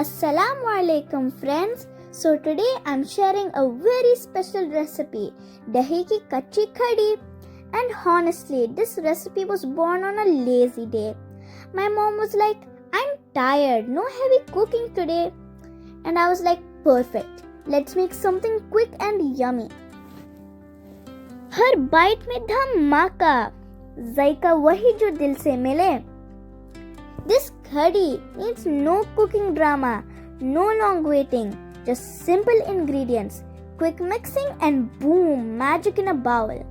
Assalamu alaikum friends. So today I'm sharing a very special recipe, Dahi Ki Kachchi Kadhi. And honestly, this recipe was born on a lazy day. My mom was like, I'm tired, no heavy cooking today. And I was like, perfect. Let's make something quick and yummy. हर bite में धमाका, जायका वही जो दिल से मिले. This kadhi needs no cooking drama, no long waiting, just simple ingredients, quick mixing and boom, magic in a bowl.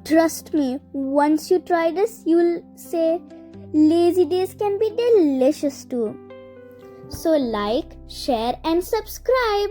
Trust me, once you try this, you'll say lazy days can be delicious too. So like, share and subscribe.